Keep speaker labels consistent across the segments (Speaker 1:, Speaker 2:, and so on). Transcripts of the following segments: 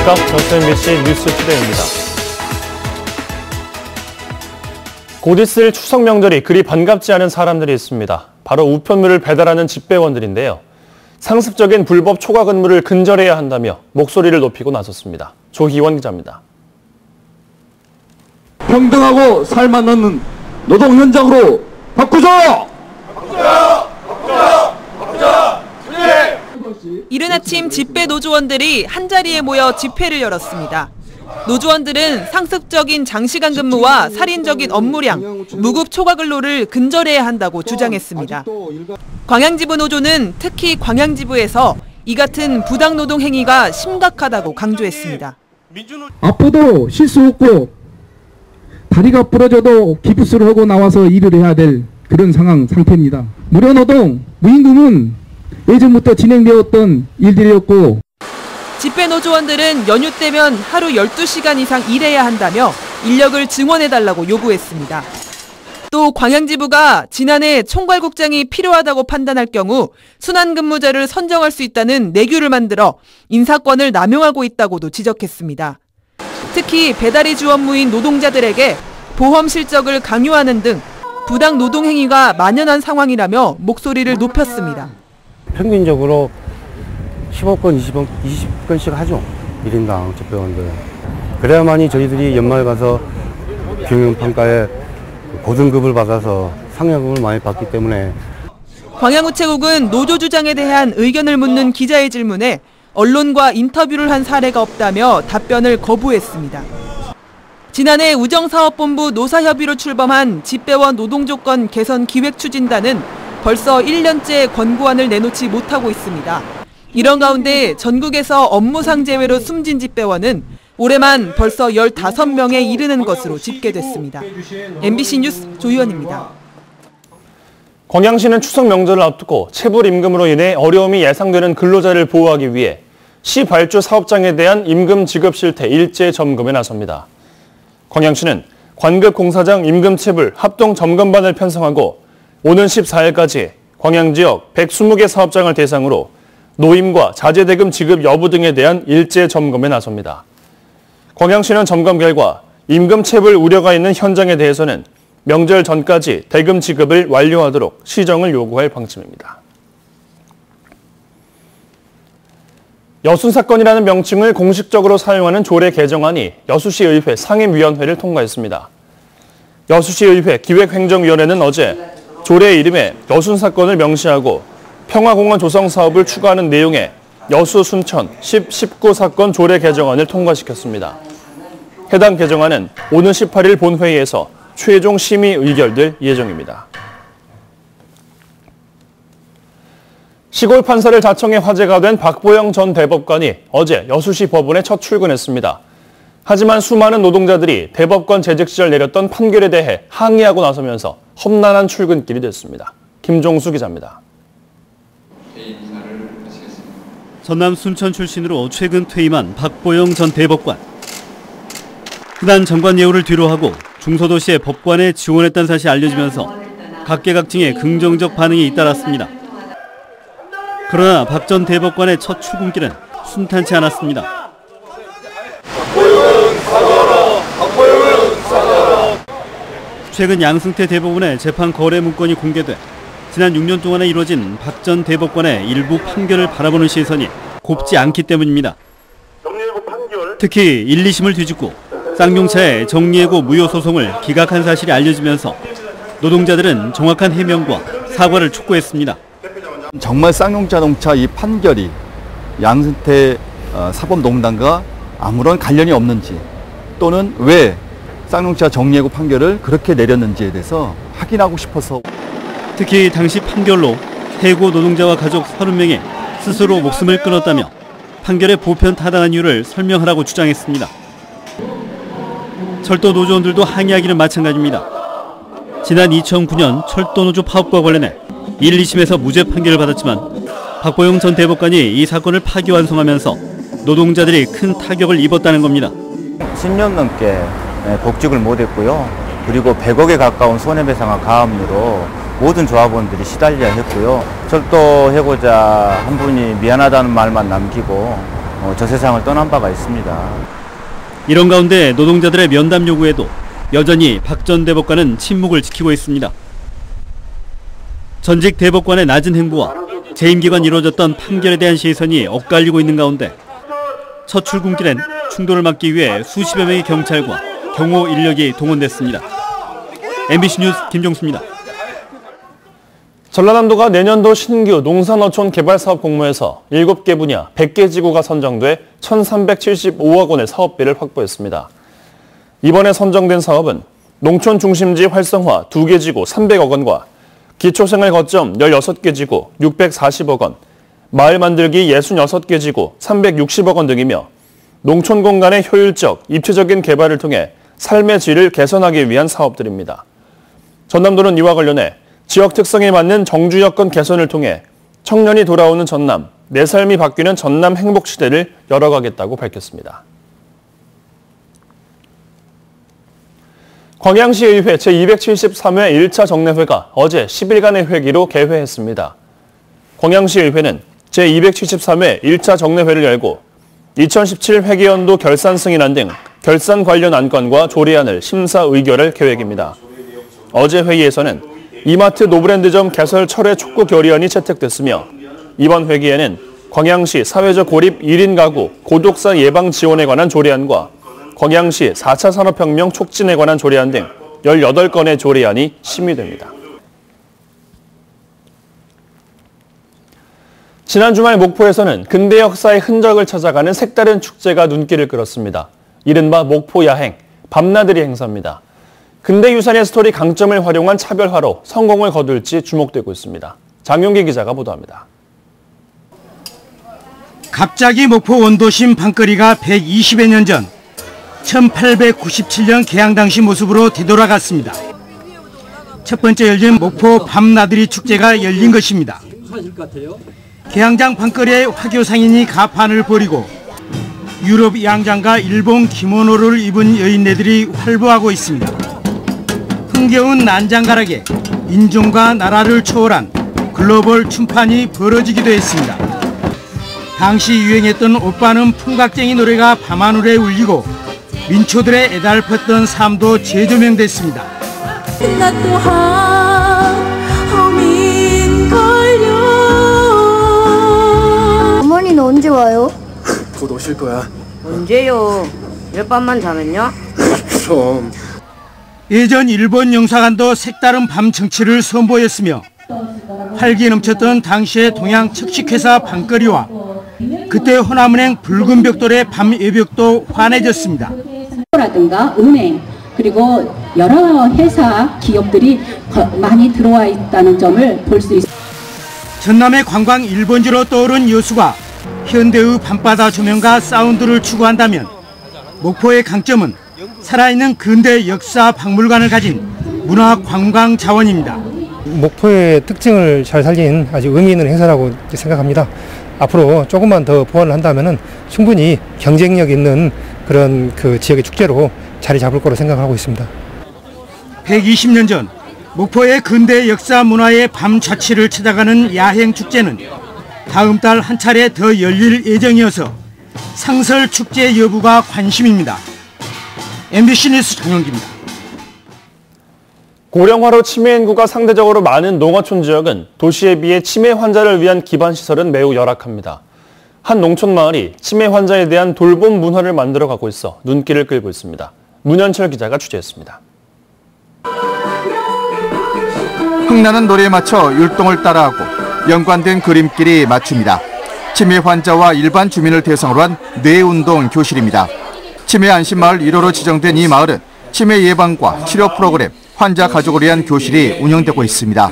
Speaker 1: 안녕하십니까. JSNBC 뉴스투데이입니다. 곧 있을 추석 명절이 그리 반갑지 않은 사람들이 있습니다. 바로 우편물을 배달하는 집배원들인데요. 상습적인 불법 초과 근무를 근절해야 한다며 목소리를 높이고 나섰습니다. 조희원 기자입니다.
Speaker 2: 평등하고 살맛나는 노동 현장으로 바꾸자! 바꾸자! 바꾸자! 바꾸자!
Speaker 3: 이른 아침 집배 노조원들이 한자리에 모여 집회를 열었습니다. 노조원들은 상습적인 장시간 근무와 살인적인 업무량, 무급 초과 근로를 근절해야 한다고 주장했습니다. 광양지부 노조는 특히 광양지부에서 이 같은 부당 노동 행위가 심각하다고 강조했습니다.
Speaker 4: 아파도 실수 없고 다리가 부러져도 기부스를 하고 나와서 일을 해야 될 그런 상태입니다. 무료노동, 무임금은 예전부터 진행되었던 일들이었고
Speaker 3: 집배 노조원들은 연휴 때면 하루 12시간 이상 일해야 한다며 인력을 증원해달라고 요구했습니다. 또 광양지부가 지난해 총괄국장이 필요하다고 판단할 경우 순환근무자를 선정할 수 있다는 내규를 만들어 인사권을 남용하고 있다고도 지적했습니다. 특히 배달의 주 업무인 노동자들에게 보험 실적을 강요하는 등 부당 노동 행위가 만연한 상황이라며 목소리를 높였습니다.
Speaker 5: 평균적으로 15건, 20건씩 하죠. 1인당 집배원들. 그래야만이 저희들이 연말 가서 경영평가에 고등급을 받아서 상여금을 많이 받기 때문에.
Speaker 3: 광양우체국은 노조 주장에 대한 의견을 묻는 기자의 질문에 언론과 인터뷰를 한 사례가 없다며 답변을 거부했습니다. 지난해 우정사업본부 노사협의로 출범한 집배원 노동조건 개선 기획추진단은 벌써 1년째 권고안을 내놓지 못하고 있습니다. 이런 가운데 전국에서 업무상 재외로 숨진 집배원은 올해만 벌써 15명에 이르는 것으로 집계됐습니다. MBC 뉴스 조희원입니다.
Speaker 1: 광양시는 추석 명절을 앞두고 체불 임금으로 인해 어려움이 예상되는 근로자를 보호하기 위해 시 발주 사업장에 대한 임금 지급 실태 일제 점검에 나섭니다. 광양시는 관급 공사장 임금 체불 합동 점검반을 편성하고 오는 14일까지 광양 지역 120개 사업장을 대상으로 노임과 자재대금 지급 여부 등에 대한 일제 점검에 나섭니다. 광양시는 점검 결과 임금 체불 우려가 있는 현장에 대해서는 명절 전까지 대금 지급을 완료하도록 시정을 요구할 방침입니다. 여순사건이라는 명칭을 공식적으로 사용하는 조례 개정안이 여수시의회 상임위원회를 통과했습니다. 여수시의회 기획행정위원회는 어제 조례 이름에 여순사건을 명시하고 평화공원 조성 사업을 추가하는 내용의 여수, 순천, 19 사건 조례 개정안을 통과시켰습니다. 해당 개정안은 오는 18일 본회의에서 최종 심의 의결될 예정입니다. 시골 판사를 자청해 화제가 된 박보영 전 대법관이 어제 여수시 법원에 첫 출근했습니다. 하지만 수많은 노동자들이 대법관 재직 시절 내렸던 판결에 대해 항의하고 나서면서 험난한 출근길이 됐습니다. 김종수 기자입니다.
Speaker 6: 전남 순천 출신으로 최근 퇴임한 박보영 전 대법관. 흔한 정관 예우를 뒤로하고 중소도시의 법관에 지원했다는 사실이 알려지면서 각계각층의 긍정적 반응이 잇따랐습니다. 그러나 박 전 대법관의 첫 출근길은 순탄치 않았습니다.
Speaker 2: 박보영은 사과하라! 박보영은 사과하라!
Speaker 6: 최근 양승태 대법원의 재판 거래 문건이 공개돼 지난 6년 동안에 이루어진 박 전 대법관의 일부 판결을 바라보는 시선이 곱지 않기 때문입니다. 특히 1, 2심을 뒤집고 쌍용차의 정리해고 무효 소송을 기각한 사실이 알려지면서 노동자들은 정확한 해명과 사과를 촉구했습니다.
Speaker 7: 정말 쌍용자동차 이 판결이 양승태 사법노동단과 아무런 관련이 없는지 또는 왜 쌍용차 정리해고 판결을 그렇게 내렸는지에 대해서 확인하고 싶어서.
Speaker 6: 특히 당시 판결로 해고 노동자와 가족 30명이 스스로 목숨을 끊었다며 판결의 보편 타당한 이유를 설명하라고 주장했습니다. 철도 노조원들도 항의하기는 마찬가지입니다. 지난 2009년 철도노조 파업과 관련해 1, 2심에서 무죄 판결을 받았지만 박보영 전 대법관이 이 사건을 파기환송하면서 노동자들이 큰 타격을 입었다는 겁니다.
Speaker 8: 10년 넘게 복직을 못했고요. 그리고 100억에 가까운 손해배상과 가압류로 모든 조합원들이 시달려야 했고요. 철도 해고자 한 분이 미안하다는 말만 남기고 저 세상을 떠난 바가 있습니다.
Speaker 6: 이런 가운데 노동자들의 면담 요구에도 여전히 박 전 대법관은 침묵을 지키고 있습니다. 전직 대법관의 낮은 행보와 재임 기간 이루어졌던 판결에 대한 시선이 엇갈리고 있는 가운데 첫 출근길엔 충돌을 막기 위해 수십여 명의 경찰과 경호 인력이 동원됐습니다. MBC 뉴스 김종수입니다.
Speaker 1: 전라남도가 내년도 신규 농산어촌 개발사업 공모에서 7개 분야 100개 지구가 선정돼 1,375억 원의 사업비를 확보했습니다. 이번에 선정된 사업은 농촌 중심지 활성화 2개 지구 300억 원과 기초생활 거점 16개 지구 640억 원, 마을 만들기 66개 지구 360억 원 등이며 농촌 공간의 효율적, 입체적인 개발을 통해 삶의 질을 개선하기 위한 사업들입니다. 전남도는 이와 관련해 지역 특성에 맞는 정주 여건 개선을 통해 청년이 돌아오는 전남, 내 삶이 바뀌는 전남 행복시대를 열어가겠다고 밝혔습니다. 광양시의회 제273회 1차 정례회가 어제 10일간의 회기로 개회했습니다. 광양시의회는 제273회 1차 정례회를 열고 2017 회계연도 결산 승인안 등 결산 관련 안건과 조례안을 심사 의결할 계획입니다. 어제 회의에서는 이마트 노브랜드점 개설 철회 촉구 결의안이 채택됐으며 이번 회기에는 광양시 사회적 고립 1인 가구 고독사 예방 지원에 관한 조례안과 광양시 4차 산업혁명 촉진에 관한 조례안 등 18건의 조례안이 심의됩니다. 지난 주말 목포에서는 근대 역사의 흔적을 찾아가는 색다른 축제가 눈길을 끌었습니다. 이른바 목포 야행, 밤나들이 행사입니다. 근대 유산의 스토리 강점을 활용한 차별화로 성공을 거둘지 주목되고 있습니다. 장용기 기자가 보도합니다.
Speaker 9: 갑자기 목포 원도심 밤거리가 120여 년 전 1897년 개항 당시 모습으로 되돌아갔습니다. 첫 번째 열린 목포 밤나들이 축제가 열린 것입니다. 개항장 밤거리에 화교 상인이 가판을 벌이고 유럽 양장과 일본 기모노를 입은 여인네들이 활보하고 있습니다. 흥겨운 난장가락에 인종과 나라를 초월한 글로벌 춤판이 벌어지기도 했습니다. 당시 유행했던 오빠는 풍각쟁이 노래가 밤하늘에 울리고 민초들의 애달팠던 삶도 재조명됐습니다.
Speaker 10: 나 또한 허민걸려.
Speaker 11: 어머니는 언제 와요?
Speaker 12: 곧 오실 거야.
Speaker 13: 언제요? 몇 밤만 자면요?
Speaker 12: 그럼.
Speaker 9: 예전 일본 영사관도 색다른 밤 정치를 선보였으며 활기 넘쳤던 당시의 동양 척식회사 밤거리와 그때 호남은행 붉은 벽돌의 밤 예벽도 환해졌습니다.
Speaker 14: 라든가 은행 그리고 여러 회사 기업들이 많이 들어와 있다는 점을 볼 수 있습니다.
Speaker 9: 전남의 관광 1번지로 떠오른 여수가 현대의 밤바다 조명과 사운드를 추구한다면 목포의 강점은 살아있는 근대 역사 박물관을 가진 문화 관광 자원입니다.
Speaker 15: 목포의 특징을 잘 살린 아주 의미 있는 행사라고 생각합니다. 앞으로 조금만 더 보완을 한다면 충분히 경쟁력 있는 그런 그 지역의 축제로 자리 잡을 거로 생각하고 있습니다.
Speaker 9: 120년 전 목포의 근대 역사 문화의 밤 자취를 찾아가는 야행 축제는 다음 달 한 차례 더 열릴 예정이어서 상설 축제 여부가 관심입니다. MBC 뉴스 장영기입니다.
Speaker 1: 고령화로 치매 인구가 상대적으로 많은 농어촌 지역은 도시에 비해 치매 환자를 위한 기반 시설은 매우 열악합니다. 한 농촌 마을이 치매 환자에 대한 돌봄 문화를 만들어가고 있어 눈길을 끌고 있습니다. 문현철 기자가 취재했습니다.
Speaker 16: 흥나는 노래에 맞춰 율동을 따라하고 연관된 그림길이 맞춥니다. 치매 환자와 일반 주민을 대상으로 한 뇌운동 교실입니다. 치매 안심마을 1호로 지정된 이 마을은 치매 예방과 치료 프로그램, 환자 가족을 위한 교실이 운영되고 있습니다.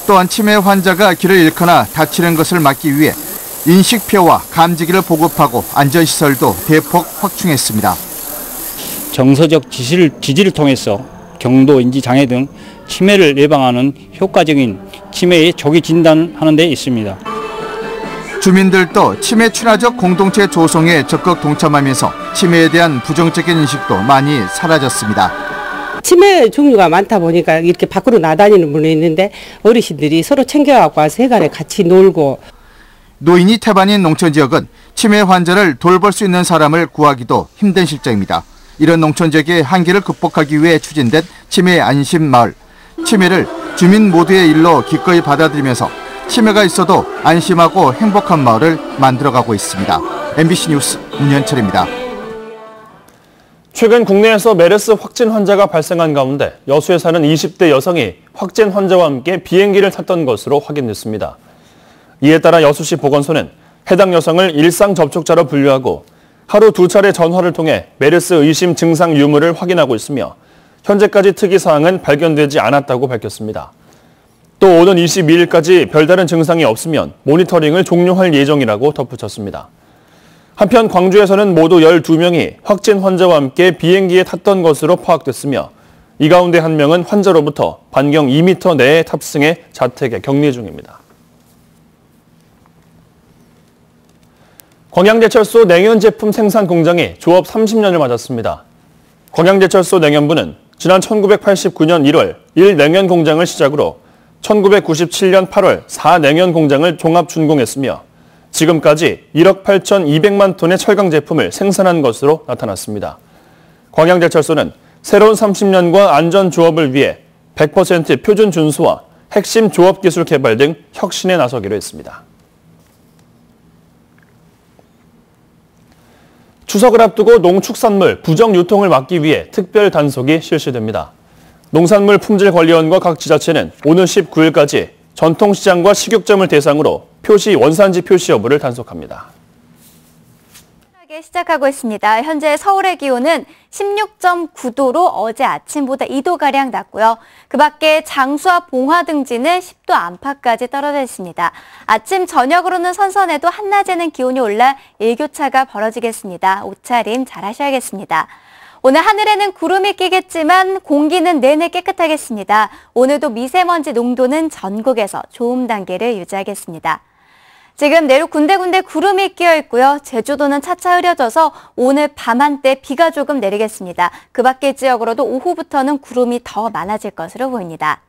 Speaker 16: 또한 치매 환자가 길을 잃거나 다치는 것을 막기 위해 인식표와 감지기를 보급하고 안전시설도 대폭 확충했습니다.
Speaker 17: 정서적 지지를 통해서 경도, 인지 장애 등 치매를 예방하는 효과적인 치매의 조기 진단하는 데 있습니다.
Speaker 16: 주민들도 치매 친화적 공동체 조성에 적극 동참하면서 치매에 대한 부정적인 인식도 많이 사라졌습니다.
Speaker 18: 치매 종류가 많다 보니까 이렇게 밖으로 나다니는 분이 있는데 어르신들이 서로 챙겨갖고 와서 해간에 같이 놀고
Speaker 16: 노인이 태반인 농촌지역은 치매 환자를 돌볼 수 있는 사람을 구하기도 힘든 실정입니다. 이런 농촌지역의 한계를 극복하기 위해 추진된 치매 안심 마을. 치매를 주민 모두의 일로 기꺼이 받아들이면서 치매가 있어도 안심하고 행복한 마을을 만들어가고 있습니다. MBC 뉴스 문현철입니다.
Speaker 1: 최근 국내에서 메르스 확진 환자가 발생한 가운데 여수에 사는 20대 여성이 확진 환자와 함께 비행기를 탔던 것으로 확인됐습니다. 이에 따라 여수시 보건소는 해당 여성을 일상 접촉자로 분류하고 하루 2차례 전화를 통해 메르스 의심 증상 유무를 확인하고 있으며 현재까지 특이사항은 발견되지 않았다고 밝혔습니다. 또 오는 22일까지 별다른 증상이 없으면 모니터링을 종료할 예정이라고 덧붙였습니다. 한편 광주에서는 모두 12명이 확진 환자와 함께 비행기에 탔던 것으로 파악됐으며 이 가운데 1명은 환자로부터 반경 2m 내에 탑승해 자택에 격리 중입니다. 광양제철소 냉연 제품 생산 공장이 조업 30년을 맞았습니다. 광양제철소 냉연부는 지난 1989년 1월 1냉연 공장을 시작으로 1997년 8월 4냉연 공장을 종합 준공했으며 지금까지 1억 8,200만 톤의 철강 제품을 생산한 것으로 나타났습니다. 광양제철소는 새로운 30년과 안전 조업을 위해 100% 표준 준수와 핵심 조업 기술 개발 등 혁신에 나서기로 했습니다. 추석을 앞두고 농축산물 부정 유통을 막기 위해 특별 단속이 실시됩니다. 농산물품질관리원과 각 지자체는 오늘 19일까지 전통시장과 식육점을 대상으로 표시 원산지 표시 여부를 단속합니다.
Speaker 19: 시작하고 있습니다. 현재 서울의 기온은 16.9도로 어제 아침보다 2도가량 낮고요. 그 밖에 장수와 봉화 등지는 10도 안팎까지 떨어져 있습니다. 아침 저녁으로는 선선해도 한낮에는 기온이 올라 일교차가 벌어지겠습니다. 옷차림 잘 하셔야겠습니다. 오늘 하늘에는 구름이 끼겠지만 공기는 내내 깨끗하겠습니다. 오늘도 미세먼지 농도는 전국에서 좋음 단계를 유지하겠습니다. 지금 내륙 군데군데 구름이 끼어 있고요. 제주도는 차차 흐려져서 오늘 밤 한때 비가 조금 내리겠습니다. 그 밖의 지역으로도 오후부터는 구름이 더 많아질 것으로 보입니다.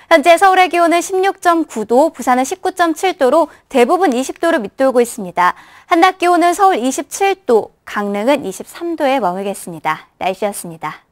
Speaker 19: 현재 서울의 기온은 16.9도, 부산은 19.7도로 대부분 20도를 밑돌고 있습니다. 한낮 기온은 서울 27도, 강릉은 23도에 머물겠습니다. 날씨였습니다.